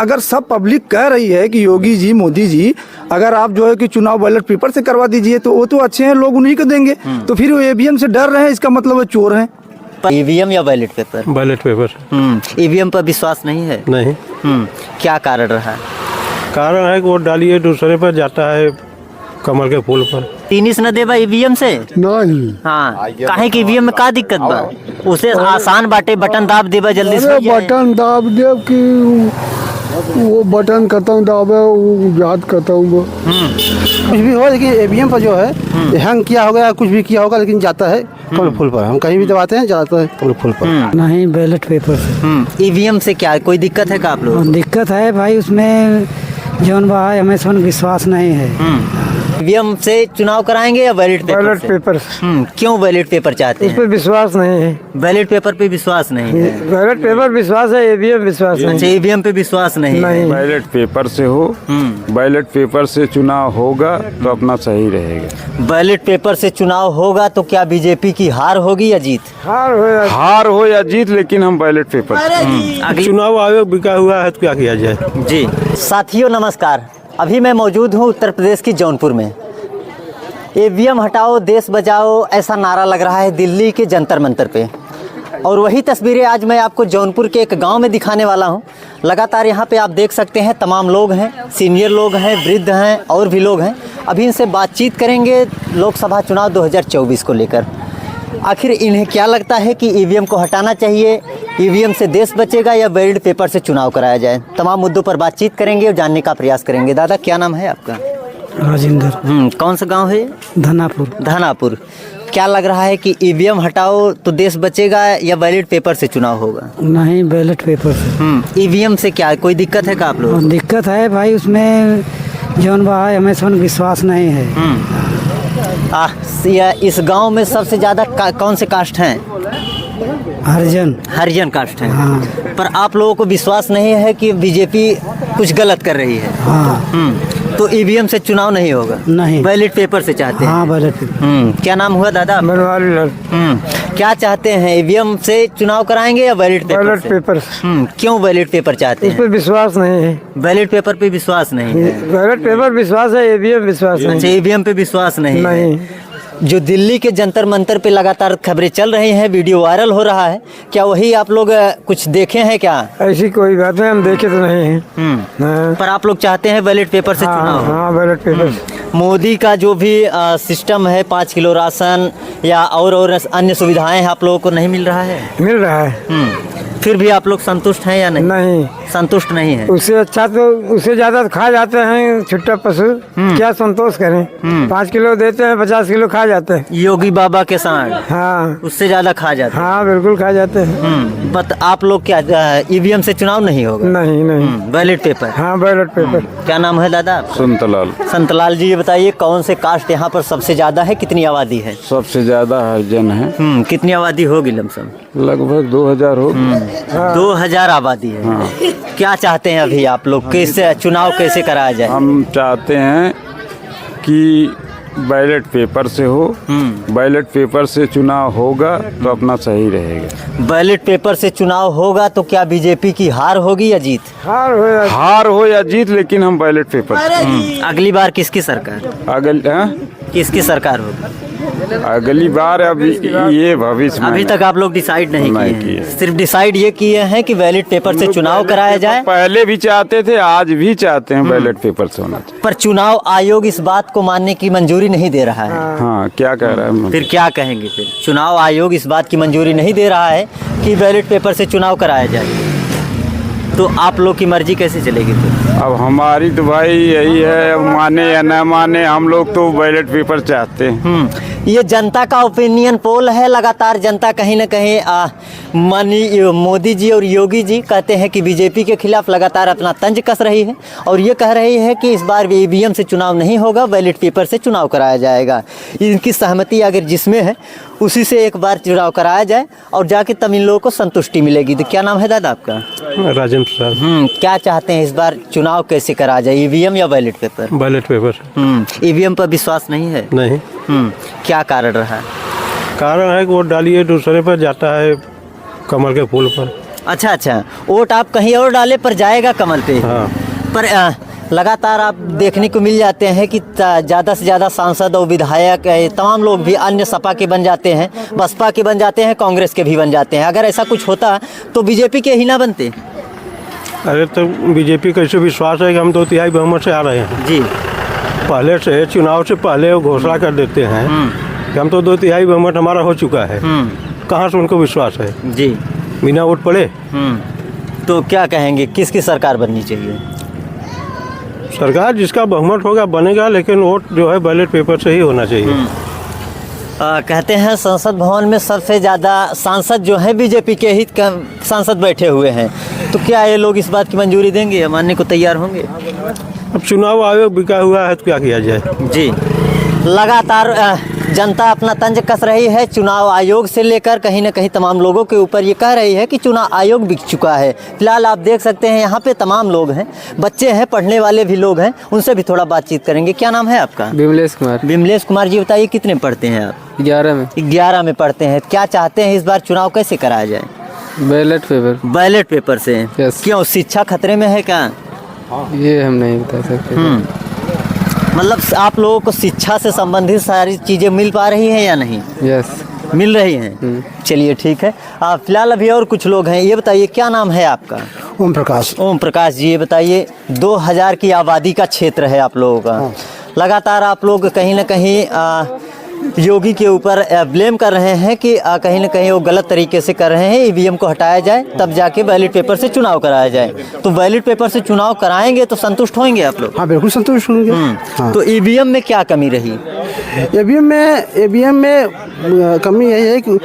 अगर सब पब्लिक कह रही है कि योगी जी, मोदी जी, अगर आप जो है कि चुनाव बैलेट पेपर से करवा दीजिए तो वो तो अच्छे हैं, लोग उन्हीं को देंगे। तो फिर वो ईवीएम से डर रहे हैं, इसका मतलब वो चोर हैं। ईवीएम या ballot paper? Ballot paper. EVM पर विश्वास नहीं है? नहीं। क्या कारण रहा? कारण है कि वोट डालिए दूसरे पर जाता है कमल के फूल पर। तीनिस न देबा ईवीएम से? नहीं। हाँ, काहे कि ईवीएम में का दिक्कत बा? उसे आसान बाटे, बटन दाब देबा जल्दी से। बटन दाब दे कि वो बटन खत्म दाबे वो याद खत्म। कुछ भी हो, लेकिन ईवीएम पर जो है हैंग किया होगा, कुछ भी किया होगा, लेकिन जाता है कमल फूल पर। हम कहीं भी दबाते हैं, जाता है कमल फूल पर। नहीं, बैलेट पेपर से। ईवीएम से क्या कोई दिक्कत है का आप लोग? दिक्कत है भाई, उसमें जौन बा है हमें सुन विश्वास नहीं है। ईवीएम से चुनाव कराएंगे या बैलेट पेपर? Ballot paper. क्यों बैलेट पेपर चाहते इस हैं? पे विश्वास नहीं है। बैलेट पेपर पे विश्वास नहीं है? बैलेट पेपर विश्वास है, ईवीएम विश्वास नहीं। अच्छा, ईवीएम पे विश्वास नहीं है। बैलेट पेपर से हो, बैलेट पेपर से चुनाव होगा तो अपना सही रहेगा। बैलेट पेपर से चुनाव होगा तो क्या बीजेपी की हार होगी या जीत? हार हो या जीत, लेकिन हम बैलेट पेपर से। चुनाव आयोग बिका हुआ है तो क्या किया जाए। जी साथियों नमस्कार, अभी मैं मौजूद हूँ उत्तर प्रदेश की जौनपुर में। ईवीएम हटाओ देश बचाओ ऐसा नारा लग रहा है दिल्ली के जंतर मंतर पे, और वही तस्वीरें आज मैं आपको जौनपुर के एक गांव में दिखाने वाला हूं। लगातार यहां पे आप देख सकते हैं तमाम लोग हैं, सीनियर लोग हैं, वृद्ध हैं और भी लोग हैं। अभी इनसे बातचीत करेंगे लोकसभा चुनाव 2024 को लेकर। आखिर इन्हें क्या लगता है कि ईवीएम को हटाना चाहिए, ईवीएम से देश बचेगा या बैलेट पेपर से चुनाव कराया जाए? तमाम मुद्दों पर बातचीत करेंगे और जानने का प्रयास करेंगे। दादा क्या नाम है आपका? राजेंद्र। कौन सा गांव है? धनापुर। धनापुर। क्या लग रहा है कि ईवीएम हटाओ तो देश बचेगा या बैलेट पेपर से चुनाव होगा? नहीं, बैलेट पेपर से। ईवीएम से क्या कोई दिक्कत है का आप लोग? दिक्कत है भाई, उसमें जौन बा है हमें सुन विश्वास नहीं है। इस गांव में सबसे ज्यादा कौन से कास्ट हैं? हरिजन कास्ट है। हाँ। पर आप लोगों को विश्वास नहीं है कि बीजेपी कुछ गलत कर रही है? हाँ। तो ईवीएम से चुनाव नहीं होगा? नहीं, बैलेट पेपर से चाहते हैं? हाँ, बैलेट पेपर। क्या नाम हुआ दादा? बनवारी लाल। क्या चाहते हैं, ईवीएम से चुनाव कराएंगे या बैलेट पेपर? Ballot paper. क्यों बैलेट पेपर चाहते हैं? इस पे विश्वास नहीं है। बैलेट पेपर पे विश्वास नहीं है? बैलेट पेपर विश्वास है, ईवीएम विश्वास नहीं। अच्छा, ईवीएम पे विश्वास नहीं है। नहीं। जो दिल्ली के जंतर मंतर पे लगातार खबरें चल रही हैं, वीडियो वायरल हो रहा है, क्या वही आप लोग कुछ देखे हैं क्या? ऐसी कोई बात नहीं, हम देखे तो नहीं हैं। पर आप लोग चाहते हैं बैलेट पेपर से चुनाव? हाँ, बैलेट पेपर। मोदी का जो भी सिस्टम है, 5 किलो राशन या और अन्य सुविधाएं आप लोगों को नहीं मिल रहा है? मिल रहा है। फिर भी आप लोग संतुष्ट हैं या नहीं? नहीं, संतुष्ट नहीं है। उससे अच्छा तो उससे ज्यादा खा जाते हैं छुट्टा पशु। क्या संतोष करें? 5 किलो देते हैं, 50 किलो खा जाते हैं। योगी बाबा के साथ? हाँ, उससे ज्यादा खा जाते हैं। हाँ, बिल्कुल खा जाते हैं। बट आप लोग क्या ईवीएम से चुनाव नहीं होगा? नहीं, नहीं। Ballot paper? हाँ, बैलेट पेपर। क्या नाम है दादा आपका? संतलाल। संतलाल जी, ये बताइए कौन से कास्ट यहाँ पर सबसे ज्यादा है, कितनी आबादी है? सबसे ज्यादा हरिजन है। कितनी आबादी होगी लमसम? लगभग 2000 होगी। 2000 आबादी है। क्या चाहते हैं अभी आप लोग, कैसे चुनाव कैसे कराया जाए? हम चाहते हैं कि बैलेट पेपर से हो, बैलेट पेपर से चुनाव होगा तो अपना सही रहेगा। बैलेट पेपर से चुनाव होगा तो क्या बीजेपी की हार होगी या जीत? हार हो या जीत, लेकिन हम बैलेट पेपर से। अगली बार किसकी सरकार? किसकी सरकार होगी अगली बार? अभी ये भविष्य में अभी तक आप लोग डिसाइड नहीं किए? सिर्फ डिसाइड ये किए हैं कि बैलेट पेपर से चुनाव कराया जाए। पहले भी चाहते थे, आज भी चाहते हैं बैलेट पेपर से होना चाहिए। पर चुनाव आयोग इस बात को मानने की मंजूरी नहीं दे रहा है। हाँ, क्या कह रहा है? फिर क्या कहेंगे? फिर चुनाव आयोग इस बात की मंजूरी नहीं दे रहा है कि बैलेट पेपर से चुनाव कराया जाए, तो आप लोग की मर्जी कैसे चलेगी फिर? अब हमारी तो भाई यही है, अब माने या न माने, हम लोग तो बैलेट पेपर चाहते हैं। ये जनता का ओपिनियन पोल है। लगातार जनता कहीं न कहीं मोदी जी और योगी जी कहते हैं कि बीजेपी के खिलाफ लगातार अपना तंज कस रही है, और ये कह रही है कि इस बार ईवीएम से चुनाव नहीं होगा, बैलेट पेपर से चुनाव कराया जाएगा। इनकी सहमति अगर जिसमें है उसी से एक बार चुनाव कराया जाए और जाके तमिल लोगों को संतुष्टि मिलेगी। तो क्या नाम है दादा आपका? राजेंद्र प्रसाद। क्या चाहते हैं इस बार चुनाव कैसे कराया जाए, ईवीएम या ballot paper? Ballot paper. EVM पर विश्वास नहीं है? नहीं। क्या कारण रहा? कारण है कि वोट डालिए दूसरे पर जाता है कमल के फूल पर। अच्छा अच्छा, वोट आप कहीं और डाले पर जाएगा कमल पे। हाँ। पर लगातार आप देखने को मिल जाते हैं कि ज़्यादा से ज़्यादा सांसद और विधायक तमाम लोग भी अन्य सपा के बन जाते हैं, बसपा के बन जाते हैं, कांग्रेस के भी बन जाते हैं। अगर ऐसा कुछ होता तो बीजेपी के ही ना बनते। अरे तो बीजेपी कैसे विश्वास है कि हम 2/3 बहुमत से आ रहे हैं। जी पहले से चुनाव से पहले वो घोषणा कर देते हैं कि हम तो 2/3 बहुमत हमारा हो चुका है। कहाँ से उनको विश्वास है? जी। बिना वोट पड़े। तो क्या कहेंगे, किसकी सरकार बननी चाहिए? सरकार जिसका बहुमत होगा बनेगा, लेकिन वोट जो है बैलेट पेपर से ही होना चाहिए। कहते हैं संसद भवन में सबसे ज़्यादा सांसद जो हैं बीजेपी के ही सांसद बैठे हुए हैं, तो क्या ये लोग इस बात की मंजूरी देंगे या मानने को तैयार होंगे? अब चुनाव आयोग बिका हुआ है तो क्या किया जाए। जी, लगातार जनता अपना तंज कस रही है। चुनाव आयोग से लेकर कहीं ना कहीं तमाम लोगों के ऊपर ये कह रही है कि चुनाव आयोग बिक चुका है। फिलहाल आप देख सकते हैं यहाँ पे तमाम लोग हैं, बच्चे हैं, पढ़ने वाले भी लोग हैं, उनसे भी थोड़ा बातचीत करेंगे। क्या नाम है आपका? विमलेश कुमार। विमलेश कुमार जी, बताइए कितने पढ़ते हैं आप? 11 में। 11 में पढ़ते हैं। क्या चाहते हैं इस बार चुनाव कैसे कराया जाए? Ballot paper. बैलेट पेपर से? यस। क्यों, शिक्षा खतरे में है क्या? ये हम नहीं बता सकते। मतलब आप लोगों को शिक्षा से संबंधित सारी चीज़ें मिल पा रही हैं या नहीं? यस, मिल रही हैं। चलिए ठीक है। फिलहाल अभी और कुछ लोग हैं, ये बताइए क्या नाम है आपका? ओम प्रकाश। ओम प्रकाश जी, ये बताइए 2000 की आबादी का क्षेत्र है आप लोगों का। लगातार आप लोग कहीं ना कहीं योगी के ऊपर ब्लेम कर रहे हैं कि कहीं ना कहीं वो गलत तरीके से कर रहे हैं, ईवीएम को हटाया जाए तब जाके बैलेट पेपर से चुनाव कराया जाए। तो बैलेट पेपर से चुनाव कराएंगे तो संतुष्ट होंगे आप लोग? हाँ बिल्कुल संतुष्ट होंगे। हाँ। तो ईवीएम में क्या कमी रही? ईवीएम में कमी यही है कि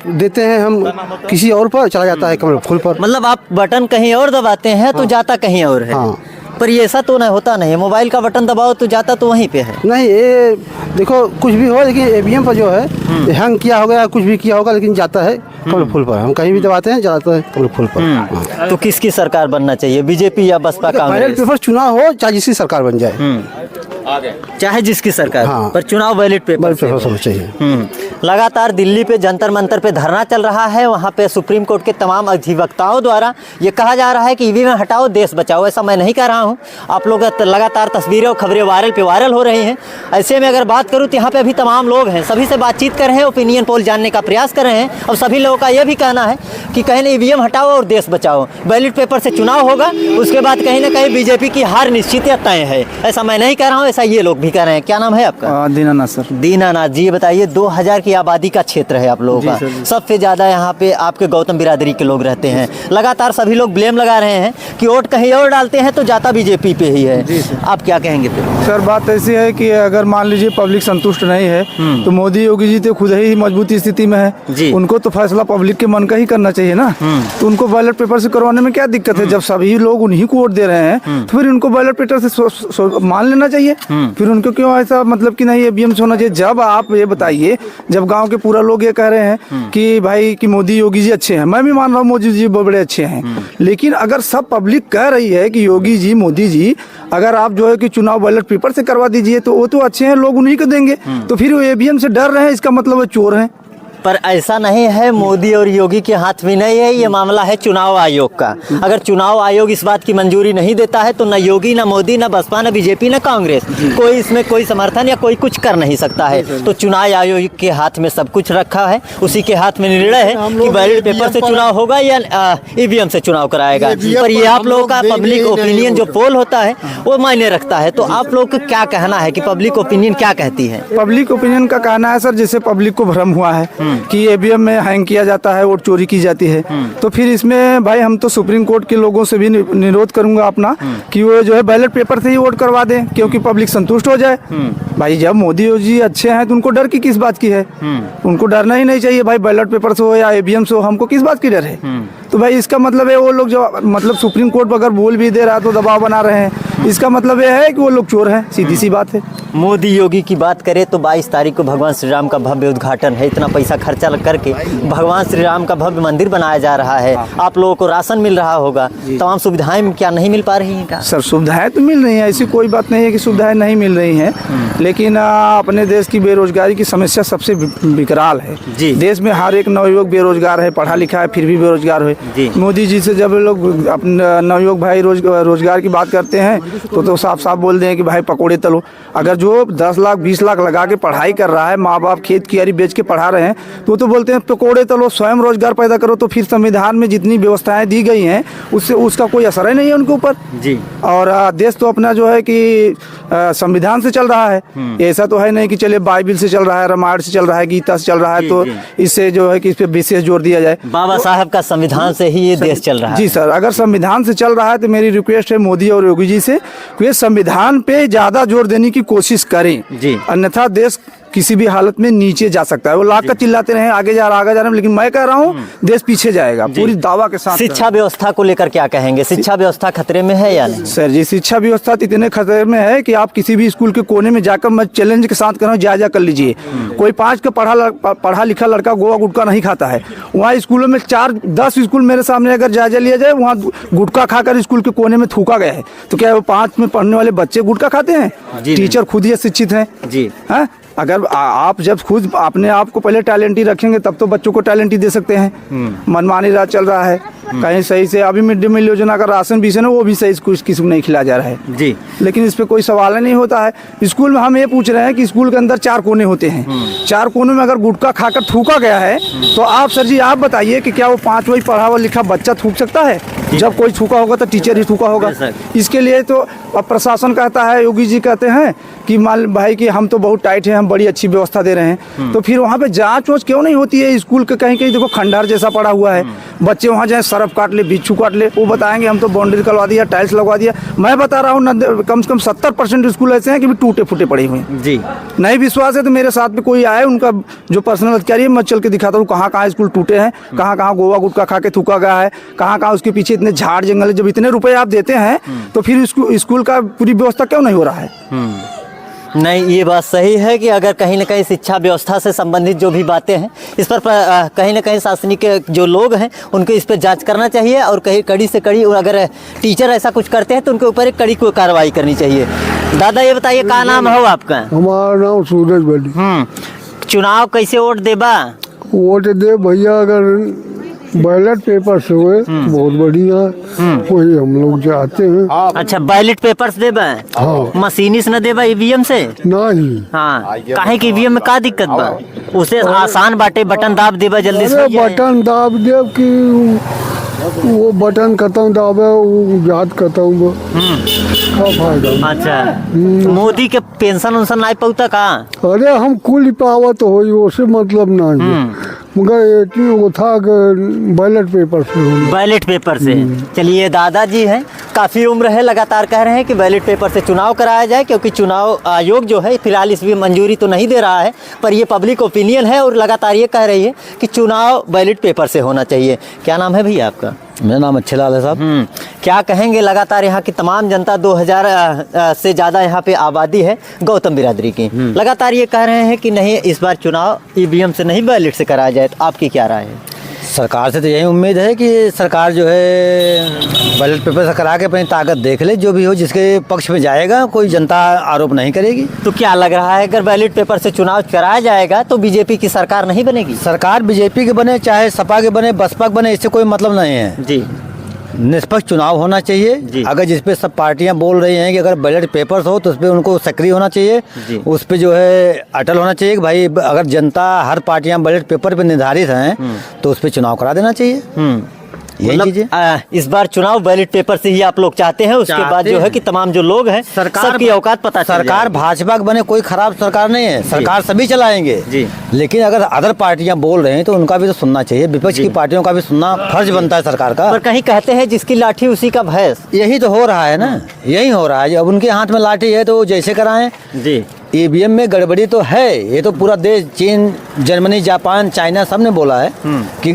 देते हैं हम किसी और पर, चला जाता है कमल फूल पर। मतलब आप बटन कहीं और दबाते हैं तो जाता कहीं और है। हाँ। पर ये ऐसा तो नहीं होता, नहीं मोबाइल का बटन दबाओ तो जाता तो वहीं पे है। नहीं, ये देखो कुछ भी हो, लेकिन ईवीएम पर जो है हैंग किया होगा, कुछ भी किया होगा, लेकिन जाता है कमल फूल पर। हम कहीं भी दबाते हैं, जाता है कमल फूल पर। हाँ। तो किसकी सरकार बनना चाहिए, बीजेपी या बसपा बैलेट कांग्रेस? पेपर चुनाव हो चाहे जिसकी सरकार बन जाए, चाहे जिसकी सरकार, हाँ। पर चुनाव बैलेट पेपर बैलेट पेपर होना चाहिए। लगातार दिल्ली पे जंतर मंतर पे धरना चल रहा है। वहाँ पे सुप्रीम कोर्ट के तमाम अधिवक्ताओं द्वारा ये कहा जा रहा है कि ईवीएम हटाओ, देश बचाओ। ऐसा मैं नहीं कह रहा हूँ, आप लोग लगातार तस्वीरें और खबरें वायरल हो रही हैं। ऐसे में अगर बात करूँ तो यहाँ पे अभी तमाम लोग हैं, सभी से बातचीत कर रहे हैं, ओपिनियन पोल जानने का प्रयास कर रहे हैं। और सभी लोगों का यह भी कहना है कि कहीं ना ईवीएम हटाओ और देश बचाओ, बैलेट पेपर से चुनाव होगा, उसके बाद कहीं ना कहीं बीजेपी की हार निश्चित या तय है। ऐसा मैं नहीं कह रहा हूँ, ऐसा ये लोग भी कह रहे हैं। क्या नाम है आपका? दीनानाथ सर। दीनानाथ जी, बताइए 2000 की आबादी का क्षेत्र है आप लोगों का, सबसे ज्यादा यहाँ पे आपके गौतम बिरादरी के लोग रहते हैं। लगातार सभी लोग ब्लेम लगा रहे हैं कि वोट कहीं और डालते हैं तो जाता बीजेपी पे ही है। आप क्या कहेंगे फिर? सर बात ऐसी है कि अगर मान लीजिए पब्लिक संतुष्ट नहीं है तो मोदी योगी जी तो खुद ही मजबूत स्थिति में है, उनको तो फैसला पब्लिक के मन का ही करना चाहिए ना। तो उनको बैलेट पेपर से करवाने में क्या दिक्कत है? जब सभी लोग उन्हीं को वोट दे रहे हैं तो फिर उनको बैलेट पेपर से मान लेना चाहिए। फिर उनको क्यों ऐसा मतलब कि नहीं ईवीएम से होना चाहिए? जब आप ये बताइए, जब गांव के पूरा लोग ये कह रहे हैं कि भाई कि मोदी योगी जी अच्छे हैं, मैं भी मान रहा हूँ मोदी जी बड़े अच्छे हैं, लेकिन अगर सब पब्लिक कह रही है कि योगी जी मोदी जी अगर आप जो है कि चुनाव बैलेट पेपर से करवा दीजिए तो वो तो अच्छे हैं, लोग उन्हीं को देंगे, तो फिर वो ईवीएम से डर रहे हैं, इसका मतलब वो चोर हैं। पर ऐसा नहीं है, मोदी और योगी के हाथ में नहीं है, ये मामला है चुनाव आयोग का। अगर चुनाव आयोग इस बात की मंजूरी नहीं देता है तो न योगी, न मोदी, न बसपा, न बीजेपी, न कांग्रेस कोई इसमें कोई समर्थन या कोई कुछ कर नहीं सकता है। तो चुनाव आयोग के हाथ में सब कुछ रखा है, उसी के हाथ में निर्णय है कि बैलेट पेपर से चुनाव होगा या ईवीएम से चुनाव कराएगा। पर ये आप लोगों का पब्लिक ओपिनियन जो पोल होता है वो मायने रखता है। तो आप लोग को क्या कहना है कि पब्लिक ओपिनियन क्या कहती है? पब्लिक ओपिनियन का कहना है सर, जैसे पब्लिक को भ्रम हुआ है कि ईवीएम में हैंग किया जाता है, वोट चोरी की जाती है, तो फिर इसमें भाई हम तो सुप्रीम कोर्ट के लोगों से भी निरोध करूंगा अपना कि वो जो है बैलेट पेपर से ही वोट करवा दें, क्योंकि पब्लिक संतुष्ट हो जाए। भाई जब मोदी जी अच्छे हैं तो उनको डर की किस बात की है? उनको डरना ही नहीं चाहिए भाई, बैलेट पेपर से हो या ईवीएम से हो, हमको किस बात की डर है? तो भाई इसका मतलब है वो लोग जो मतलब सुप्रीम कोर्ट अगर बोल भी दे रहा है तो दबाव बना रहे हैं, इसका मतलब ये है कि वो लोग चोर हैं, सीधी सी बात है। मोदी योगी की बात करें तो 22 तारीख को भगवान श्री राम का भव्य उद्घाटन है। इतना पैसा खर्चा करके भगवान श्री राम का भव्य मंदिर बनाया जा रहा है। आप लोगों को राशन मिल रहा होगा, तमाम सुविधाएं क्या नहीं मिल पा रही हैं क्या? सर सुविधाएं तो मिल रही हैं, ऐसी कोई बात नहीं है कि सुविधाएं नहीं मिल रही हैं, लेकिन अपने देश की बेरोजगारी की समस्या सबसे विकराल है जी। देश में हर एक नवयुवक बेरोजगार है, पढ़ा लिखा है फिर भी बेरोजगार जी। है। मोदी जी से जब लोग अपने नवयुवक भाई रोजगार की बात करते हैं तो साफ साफ बोल दें कि भाई पकोड़े तलो। अगर जो 10 लाख 20 लाख लगा के पढ़ाई कर रहा है, माँ बाप खेत कियारी बेच के पढ़ा रहे हैं, तो बोलते हैं पकोड़े तलो, स्वयं रोजगार पैदा करो। तो फिर संविधान में जितनी व्यवस्थाएं दी गई हैं उससे उसका कोई असर ही नहीं है उनके ऊपर जी। और देश तो अपना जो है कि संविधान से चल रहा है। ऐसा तो है नहीं कि चले बाइबिल से चल रहा है, रामायण से चल रहा है, गीता से चल रहा है, तो इससे जो है कि इस पे विशेष जोर दिया जाए। बाबा साहब का संविधान से ही ये देश चल रहा है। जी सर, अगर संविधान से चल रहा है तो मेरी रिक्वेस्ट है मोदी और योगी जी से कि ये संविधान पे ज्यादा जोर देने की कोशिश करें जी। अन्यथा देश किसी भी हालत में नीचे जा सकता है। वो लाख का चिल्लाते रहे आगे जा रहे हैं, लेकिन मैं कह रहा हूँ देश पीछे जाएगा पूरी दावा के साथ। शिक्षा व्यवस्था को लेकर क्या कहेंगे? शिक्षा व्यवस्था खतरे में है या नहीं? सर जी, शिक्षा व्यवस्था इतने खतरे में है कि आप किसी भी स्कूल के कोने में जाकर, मैं चैलेंज के साथ कर रहा हूँ, जायजा कर लीजिए। कोई 5 का पढ़ा लिखा लड़का गोवा गुटखा नहीं खाता है। वहाँ स्कूलों में 4-10 स्कूल मेरे सामने अगर जायजा लिया जाए, वहाँ गुटखा खाकर स्कूल के कोने में थूका गया है। तो क्या वो 5 में पढ़ने वाले बच्चे गुटखा खाते हैं? टीचर खुद ही शिक्षित हैं जी। हाँ, अगर आप जब खुद अपने आप को पहले टैलेंट ही रखेंगे तब तो बच्चों को टैलेंट ही दे सकते हैं। मनमानी राज चल रहा है, कहीं सही से अभी मिड डे मील योजना का राशन भी है ना, वो भी सही कुछ किसी को नहीं खिलाया जा रहा है जी। लेकिन इस पे कोई सवाल नहीं होता है। स्कूल में हम ये पूछ रहे हैं कि स्कूल के अंदर 4 कोने होते हैं, 4 कोनों में अगर गुटखा खाकर थूका गया है तो आप सर जी आप बताइए कि क्या वो 5वां पढ़ा हुआ लिखा बच्चा थूक सकता है? जब कोई थूका होगा तो टीचर ही थूका होगा। इसके लिए तो अब प्रशासन कहता है, योगी जी कहते हैं कि मान भाई कि हम तो बहुत टाइट है, हम बड़ी अच्छी व्यवस्था दे रहे हैं, तो फिर वहाँ पे जांच वोच क्यों नहीं होती है? स्कूल के कहीं कहीं देखो खंडहर जैसा पड़ा हुआ है, बच्चे वहाँ जाए सरफ काट ले, बिच्छू काट ले, वो बताएंगे हम तो बाउंड्री करवा दिया, टाइल्स लगवा दिया। मैं बता रहा हूँ कम से कम 70% स्कूल ऐसे हैं कि भी टूटे फूटे पड़े हुए हैं जी। नहीं विश्वास है तो मेरे साथ में कोई आए, उनका जो पर्सनल अधिकारी है, मैं चल के दिखाता हूँ कहाँ कहाँ स्कूल टूटे हैं, कहाँ कहाँ गोवा गुटखा खा के थूका गया है, कहाँ कहाँ उसके पीछे इतने झाड़ जंगल है। जब इतने रुपए आप देते हैं तो फिर स्कूल का पूरी व्यवस्था क्यों नहीं हो रहा है? नहीं, ये बात सही है कि अगर कहीं ना कहीं शिक्षा व्यवस्था से संबंधित जो भी बातें हैं इस पर कहीं ना कहीं शासनिक जो लोग हैं उनको इस पर जांच करना चाहिए और कहीं कड़ी से कड़ी, और अगर टीचर ऐसा कुछ करते हैं तो उनके ऊपर एक कड़ी कोई कार्रवाई करनी चाहिए। दादा ये बताइए क्या नाम है आपका? हमारा नाम सूरज बली। चुनाव कैसे वोट देबा? वोट दे भैया, अगर बैलेट पेपर से हुए बहुत बढ़िया, वही हम लोग चाहते हैं। अच्छा, बैलेट पेपर से देबा? हाँ। मशीनी से न देबा, ईवीएम से? नहीं। हाँ, काहे कि ईवीएम में का दिक्कत बा? उसे आसान बाटे, बटन दाब देबा जल्दी से। बटन दाब दे कि वो बटन खत्म दाबे, वो याद खत्म, का फायदा? अच्छा, मोदी के पेंशन उनसन नहीं पहुँचा का? अरे हम कुल पावत हो, उससे मतलब नहीं, मगर वो था बैलेट पेपर से। बैलेट पेपर से। चलिए, दादाजी हैं, काफ़ी उम्र है, लगातार कह रहे हैं कि बैलेट पेपर से चुनाव कराया जाए, क्योंकि चुनाव आयोग जो है फिलहाल इसकी मंजूरी तो नहीं दे रहा है, पर ये पब्लिक ओपिनियन है और लगातार ये कह रही है कि चुनाव बैलेट पेपर से होना चाहिए। क्या नाम है भैया आपका? मेरा नाम अच्छे लाल है साहब। क्या कहेंगे, लगातार यहाँ की तमाम जनता 2000 से ज़्यादा यहाँ पे आबादी है गौतम बिरादरी की, लगातार ये कह रहे हैं कि नहीं, इस बार चुनाव ईवीएम से नहीं बैलेट से कराया जाए, तो आपकी क्या राय है? सरकार से तो यही उम्मीद है कि सरकार जो है बैलेट पेपर से करा के अपनी ताकत देख ले, जो भी हो जिसके पक्ष में जाएगा, कोई जनता आरोप नहीं करेगी। तो क्या लग रहा है, अगर बैलेट पेपर से चुनाव कराया जाएगा तो बीजेपी की सरकार नहीं बनेगी? सरकार बीजेपी के बने, चाहे सपा के बने, बसपा के बने, इससे कोई मतलब नहीं है जी। निष्पक्ष चुनाव होना चाहिए। अगर जिसपे सब पार्टियां बोल रही हैं कि अगर बैलेट पेपर्स हो तो उस पर उनको सक्रिय होना चाहिए, उस पर जो है अटल होना चाहिए कि भाई अगर जनता हर पार्टियां बैलेट पेपर पे निर्धारित हैं तो उस पर चुनाव करा देना चाहिए। यही मतलब इस बार चुनाव बैलेट पेपर से ही आप लोग चाहते हैं, उसके बाद जो है कि तमाम जो लोग हैं सरकार की औकात पता चल सरकार भाजपा बने कोई खराब सरकार नहीं है, सरकार सभी चलाएंगे जी। लेकिन अगर अदर पार्टियां बोल रहे हैं तो उनका भी तो सुनना चाहिए, विपक्ष की पार्टियों का भी सुनना फर्ज बनता है सरकार का। पर कहीं कहते हैं जिसकी लाठी उसी का भैंस, यही तो हो रहा है ना, यही हो रहा है। अब उनके हाथ में लाठी है तो जैसे कराएं जी। ईवीएम में गड़बड़ी तो है, ये तो पूरा देश, चीन, जर्मनी, जापान, चाइना सब ने बोला है कि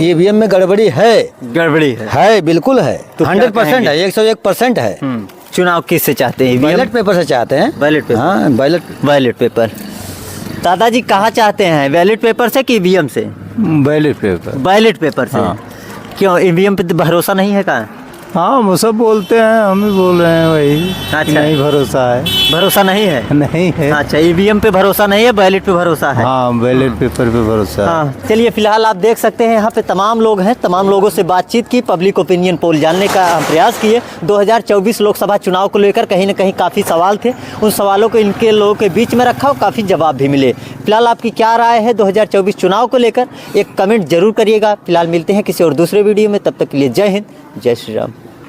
ईवीएम में गड़बड़ी है। गड़बड़ी है बिल्कुल है, तो 100% है, 101% है। चुनाव किससे चाहते हैं? बैलेट पेपर से चाहते हैं। Ballot paper? हाँ, बैलेट पेपर। दादाजी कहाँ चाहते हैं, बैलेट पेपर से कि ईवीएम से? Ballot paper. बैलेट पेपर से। क्यों, ईवीएम पे भरोसा नहीं है का? हाँ वो सब बोलते हैं, हम भी बोल रहे हैं वही। अच्छा। नहीं भरोसा है। भरोसा नहीं है? नहीं है। अच्छा, ईवीएम पे भरोसा नहीं है, बैलेट पे भरोसा है। हाँ बैलेट पेपर पे भरोसा है। हाँ, चलिए फिलहाल आप देख सकते हैं यहाँ पे तमाम लोग हैं, तमाम लोगों से बातचीत की, पब्लिक ओपिनियन पोल जानने का हम प्रयास किए। 2024 लोकसभा चुनाव को लेकर कहीं ना कहीं काफ़ी सवाल थे, उन सवालों को इनके लोगों के बीच में रखा और काफ़ी जवाब भी मिले। फिलहाल आपकी क्या राय है 2024 चुनाव को लेकर, एक कमेंट जरूर करिएगा। फिलहाल मिलते हैं किसी और दूसरे वीडियो में, तब तक के लिए जय हिंद, जय श्री राम।